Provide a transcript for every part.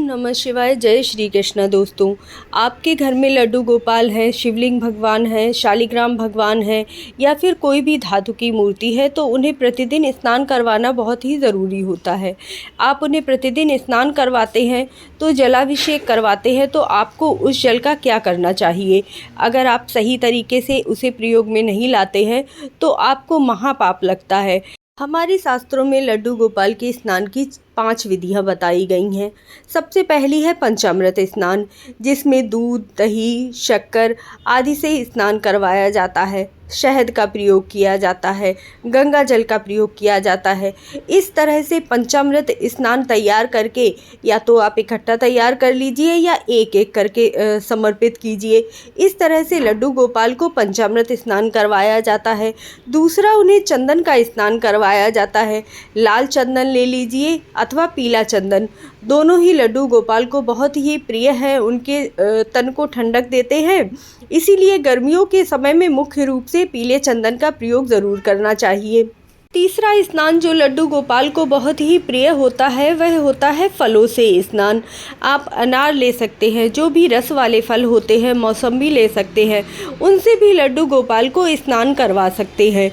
नमः शिवाय। जय श्री कृष्ण। दोस्तों, आपके घर में लड्डू गोपाल हैं, शिवलिंग भगवान हैं, शालिग्राम भगवान हैं या फिर कोई भी धातु की मूर्ति है तो उन्हें प्रतिदिन स्नान करवाना बहुत ही ज़रूरी होता है। आप उन्हें प्रतिदिन स्नान करवाते हैं तो जलाभिषेक करवाते हैं, तो आपको उस जल का क्या करना चाहिए? अगर आप सही तरीके से उसे प्रयोग में नहीं लाते हैं तो आपको महापाप लगता है। हमारे शास्त्रों में लड्डू गोपाल के स्नान की 5 विधियां बताई गई हैं। सबसे पहली है पंचामृत स्नान, जिसमें दूध, दही, शक्कर आदि से स्नान करवाया जाता है। शहद का प्रयोग किया जाता है, गंगा जल का प्रयोग किया जाता है। इस तरह से पंचामृत स्नान तैयार करके या तो आप इकट्ठा तैयार कर लीजिए या एक एक करके समर्पित कीजिए। इस तरह से लड्डू गोपाल को पंचामृत स्नान करवाया जाता है। दूसरा, उन्हें चंदन का स्नान करवाया जाता है। लाल चंदन ले लीजिए अथवा पीला चंदन, दोनों ही लड्डू गोपाल को बहुत ही प्रिय हैं। उनके तन को ठंडक देते हैं, इसीलिए गर्मियों के समय में मुख्य रूप से पीले चंदन का प्रयोग ज़रूर करना चाहिए। तीसरा स्नान जो लड्डू गोपाल को बहुत ही प्रिय होता है वह होता है फलों से स्नान। आप अनार ले सकते हैं, जो भी रस वाले फल होते हैं, मौसम्बी ले सकते हैं, उनसे भी लड्डू गोपाल को स्नान करवा सकते हैं।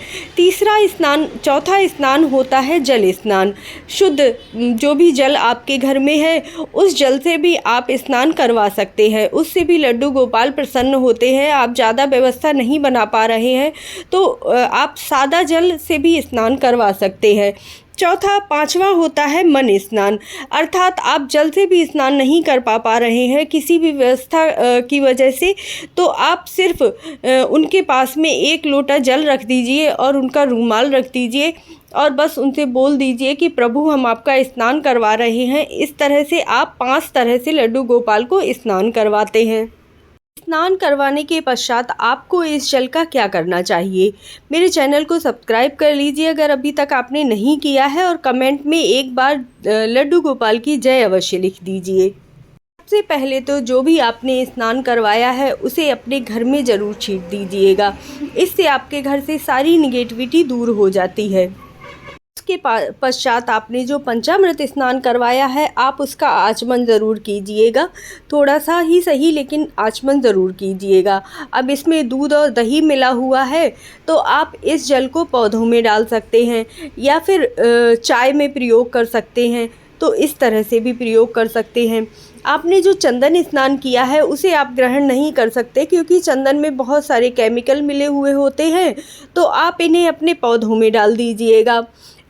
चौथा स्नान होता है जल स्नान। शुद्ध जो भी जल आपके घर में है उस जल से भी आप स्नान करवा सकते हैं, उससे भी लड्डू गोपाल प्रसन्न होते हैं। आप ज़्यादा व्यवस्था नहीं बना पा रहे हैं तो आप सादा जल से भी स्नान करवा सकते हैं। पांचवा होता है मन स्नान, अर्थात आप जल से भी स्नान नहीं कर पा रहे हैं किसी भी व्यवस्था की वजह से, तो आप सिर्फ उनके पास में 1 लोटा जल रख दीजिए और उनका रूमाल रख दीजिए और बस उनसे बोल दीजिए कि प्रभु हम आपका स्नान करवा रहे हैं। इस तरह से आप 5 तरह से लड्डू गोपाल को स्नान करवाते हैं। स्नान करवाने के पश्चात आपको इस जल का क्या करना चाहिए? मेरे चैनल को सब्सक्राइब कर लीजिए अगर अभी तक आपने नहीं किया है, और कमेंट में एक बार लड्डू गोपाल की जय अवश्य लिख दीजिए। सबसे पहले तो जो भी आपने स्नान करवाया है उसे अपने घर में ज़रूर छींट दीजिएगा। इससे आपके घर से सारी निगेटिविटी दूर हो जाती है। उसके पश्चात आपने जो पंचामृत स्नान करवाया है आप उसका आचमन ज़रूर कीजिएगा। थोड़ा सा ही सही, लेकिन आचमन ज़रूर कीजिएगा। अब इसमें दूध और दही मिला हुआ है तो आप इस जल को पौधों में डाल सकते हैं या फिर चाय में प्रयोग कर सकते हैं, तो इस तरह से भी प्रयोग कर सकते हैं। आपने जो चंदन स्नान किया है उसे आप ग्रहण नहीं कर सकते, क्योंकि चंदन में बहुत सारे केमिकल मिले हुए होते हैं, तो आप इन्हें अपने पौधों में डाल दीजिएगा।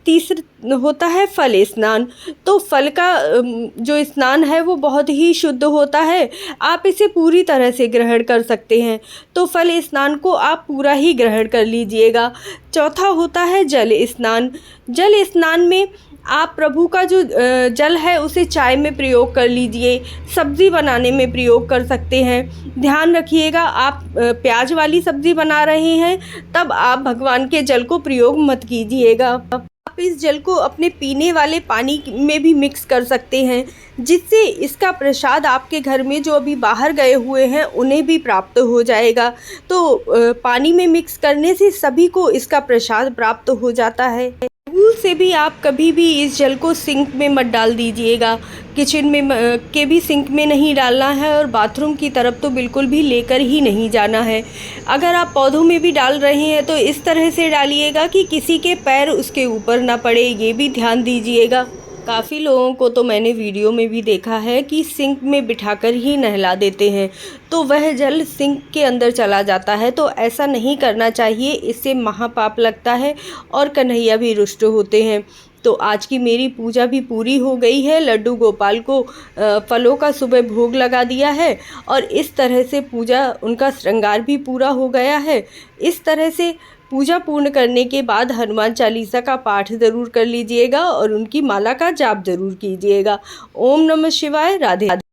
तीसरा होता है फल स्नान। तो फल का जो स्नान है वो बहुत ही शुद्ध होता है, आप इसे पूरी तरह से ग्रहण कर सकते हैं, तो फल स्नान को आप पूरा ही ग्रहण कर लीजिएगा। चौथा होता है जल स्नान। जल स्नान में आप प्रभु का जो जल है उसे चाय में प्रयोग कर लीजिए, सब्ज़ी बनाने में प्रयोग कर सकते हैं। ध्यान रखिएगा, आप प्याज वाली सब्ज़ी बना रहे हैं तब आप भगवान के जल को प्रयोग मत कीजिएगा। आप इस जल को अपने पीने वाले पानी में भी मिक्स कर सकते हैं, जिससे इसका प्रसाद आपके घर में जो अभी बाहर गए हुए हैं उन्हें भी प्राप्त हो जाएगा। तो पानी में मिक्स करने से सभी को इसका प्रसाद प्राप्त हो जाता है। भूल से भी आप कभी भी इस जल को सिंक में मत डाल दीजिएगा। किचन में के भी सिंक में नहीं डालना है और बाथरूम की तरफ तो बिल्कुल भी लेकर ही नहीं जाना है। अगर आप पौधों में भी डाल रहे हैं तो इस तरह से डालिएगा कि किसी के पैर उसके ऊपर ना पड़े, ये भी ध्यान दीजिएगा। काफ़ी लोगों को तो मैंने वीडियो में भी देखा है कि सिंक में बिठाकर ही नहला देते हैं, तो वह जल सिंक के अंदर चला जाता है। तो ऐसा नहीं करना चाहिए, इससे महापाप लगता है और कन्हैया भी रुष्ट होते हैं। तो आज की मेरी पूजा भी पूरी हो गई है। लड्डू गोपाल को फलों का सुबह भोग लगा दिया है और इस तरह से पूजा, उनका श्रृंगार भी पूरा हो गया है। इस तरह से पूजा पूर्ण करने के बाद हनुमान चालीसा का पाठ ज़रूर कर लीजिएगा और उनकी माला का जाप ज़रूर कीजिएगा। ओम नमः शिवाय। राधे राधे।